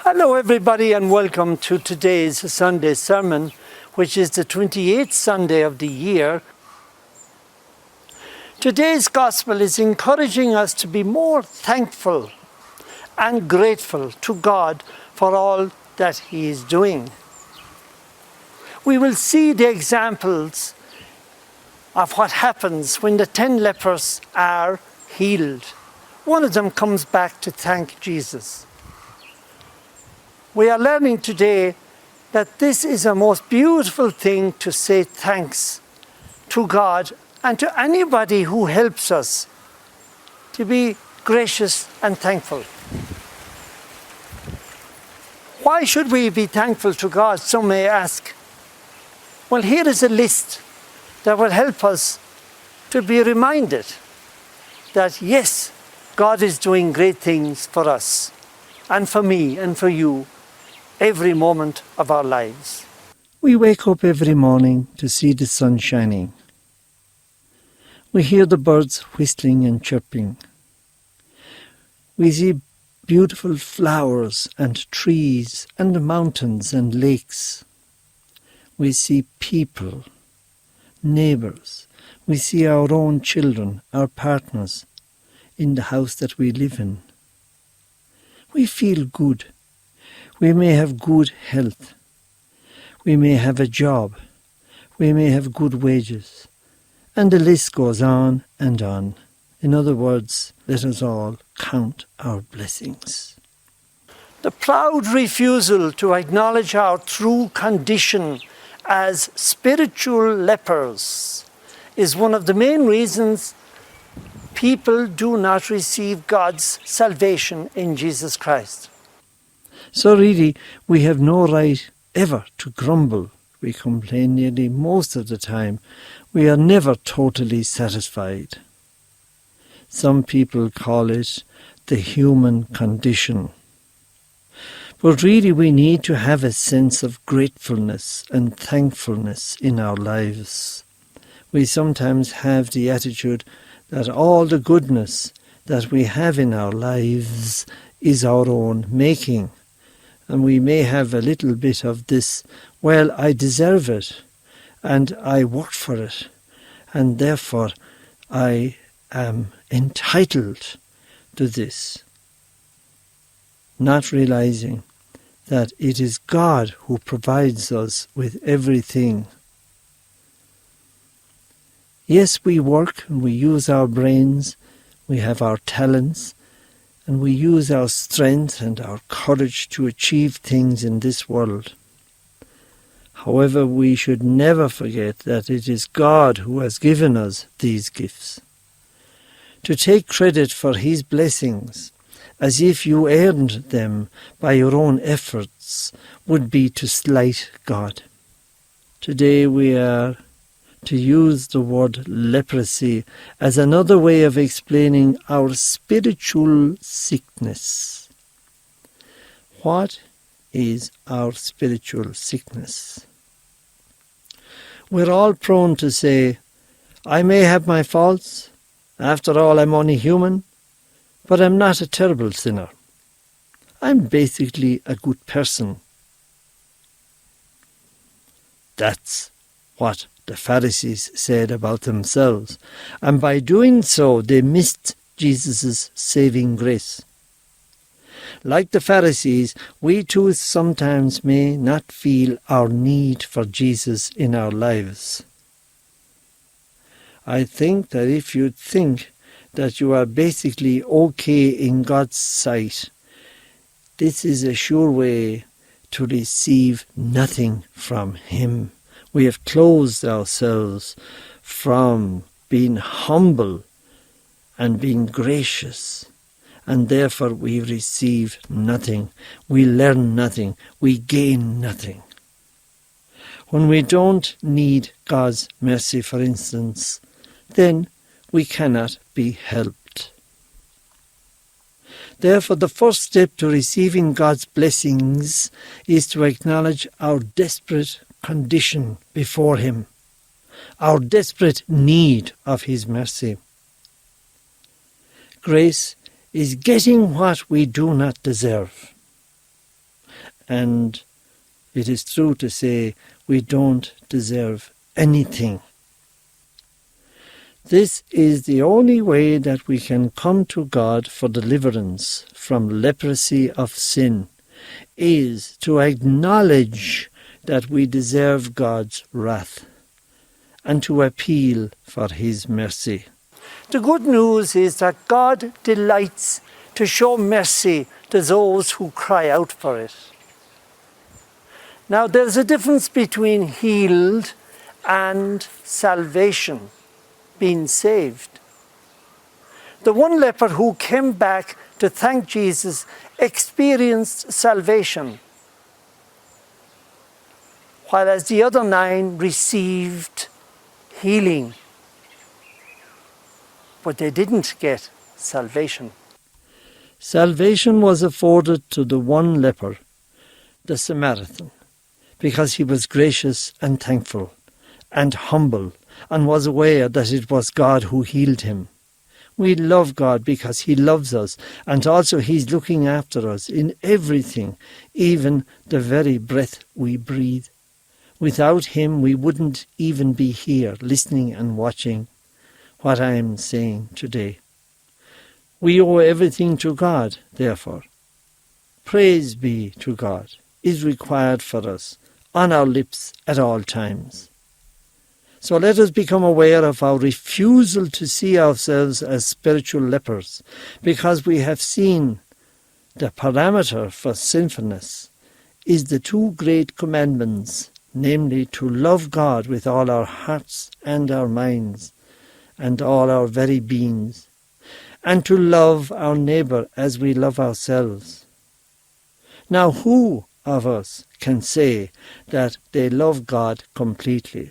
Hello everybody and welcome to today's Sunday sermon, which is the 28th Sunday of the year. Today's gospel is encouraging us to be more thankful and grateful to God for all that He is doing. We will see the examples of what happens when the 10 lepers are healed. One of them comes back to thank Jesus. We are learning today that this is a most beautiful thing to say thanks to God and to anybody who helps us to be gracious and thankful. Why should we be thankful to God, some may ask? Well, here is a list that will help us to be reminded that yes, God is doing great things for us and for me and for you every moment of our lives. We wake up every morning to see the sun shining. We hear the birds whistling and chirping. We see beautiful flowers and trees and mountains and lakes. We see people, neighbours. We see our own children, our partners, in the house that we live in. We feel good. We may have good health. We may have a job. We may have good wages. And the list goes on and on. In other words, let us all count our blessings. The proud refusal to acknowledge our true condition as spiritual lepers is one of the main reasons people do not receive God's salvation in Jesus Christ. So really, we have no right ever to grumble. We complain nearly most of the time. We are never totally satisfied. Some people call it the human condition. But really we need to have a sense of gratefulness and thankfulness in our lives. We sometimes have the attitude that all the goodness that we have in our lives is our own making. And we may have a little bit of this, well, I deserve it, and I worked for it, and therefore I am entitled to this. Not realizing that it is God who provides us with everything. Yes, we work and we use our brains, we have our talents, and we use our strength and our courage to achieve things in this world. However, we should never forget that it is God who has given us these gifts. To take credit for His blessings as if you earned them by your own efforts would be to slight God. Today we are to use the word leprosy as another way of explaining our spiritual sickness. What is our spiritual sickness? We're all prone to say, I may have my faults, after all I'm only human, but I'm not a terrible sinner. I'm basically a good person. That's what the Pharisees said about themselves, and by doing so they missed Jesus' saving grace. Like the Pharisees, we too sometimes may not feel our need for Jesus in our lives. I think that if you think that you are basically okay in God's sight, this is a sure way to receive nothing from Him. We have closed ourselves from being humble and being gracious, and therefore we receive nothing. We learn nothing. We gain nothing. When we don't need God's mercy, for instance, then we cannot be helped. Therefore, the first step to receiving God's blessings is to acknowledge our desperate condition before Him, our desperate need of His mercy. Grace is getting what we do not deserve. And it is true to say we don't deserve anything. This is the only way that we can come to God for deliverance from leprosy of sin, is to acknowledge that we deserve God's wrath and to appeal for his mercy. The good news is that God delights to show mercy to those who cry out for it. Now, there's a difference between healed and salvation, being saved. The one leper who came back to thank Jesus experienced salvation, whereas the other 9 received healing, but they didn't get salvation. Salvation was afforded to the one leper, the Samaritan, because he was gracious and thankful and humble and was aware that it was God who healed him. We love God because he loves us, and also he's looking after us in everything, even the very breath we breathe. Without him we wouldn't even be here listening and watching what I am saying today. We owe everything to God, therefore. Praise be to God is required for us on our lips at all times. So let us become aware of our refusal to see ourselves as spiritual lepers, because we have seen the parameter for sinfulness is the 2 great commandments, namely to love God with all our hearts and our minds and all our very beings, and to love our neighbour as we love ourselves. Now, who of us can say that they love God completely?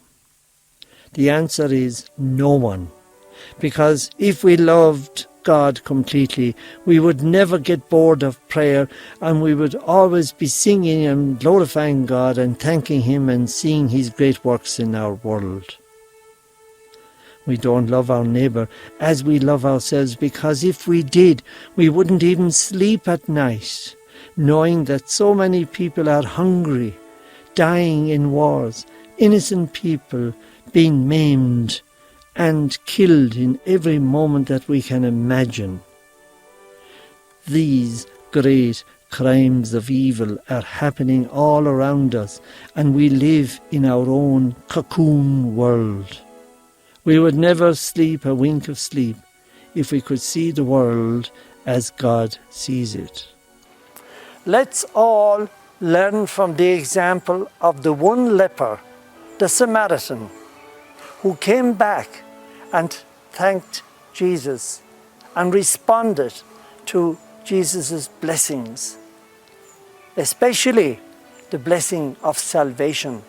The answer is no one, because if we loved God completely, we would never get bored of prayer, and we would always be singing and glorifying God and thanking him and seeing his great works in our world. We don't love our neighbour as we love ourselves, because if we did, we wouldn't even sleep at night, knowing that so many people are hungry, dying in wars, innocent people being maimed and killed in every moment that we can imagine. These great crimes of evil are happening all around us, and we live in our own cocoon world. We would never sleep a wink of sleep if we could see the world as God sees it. Let's all learn from the example of the one leper, the Samaritan, who came back and thanked Jesus and responded to Jesus' blessings, especially the blessing of salvation.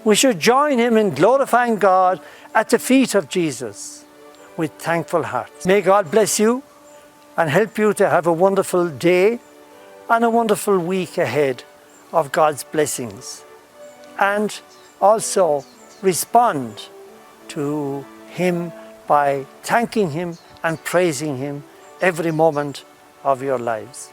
We should join him in glorifying God at the feet of Jesus with thankful hearts. May God bless you and help you to have a wonderful day and a wonderful week ahead of God's blessings. And also respond to him by thanking him and praising him every moment of your lives.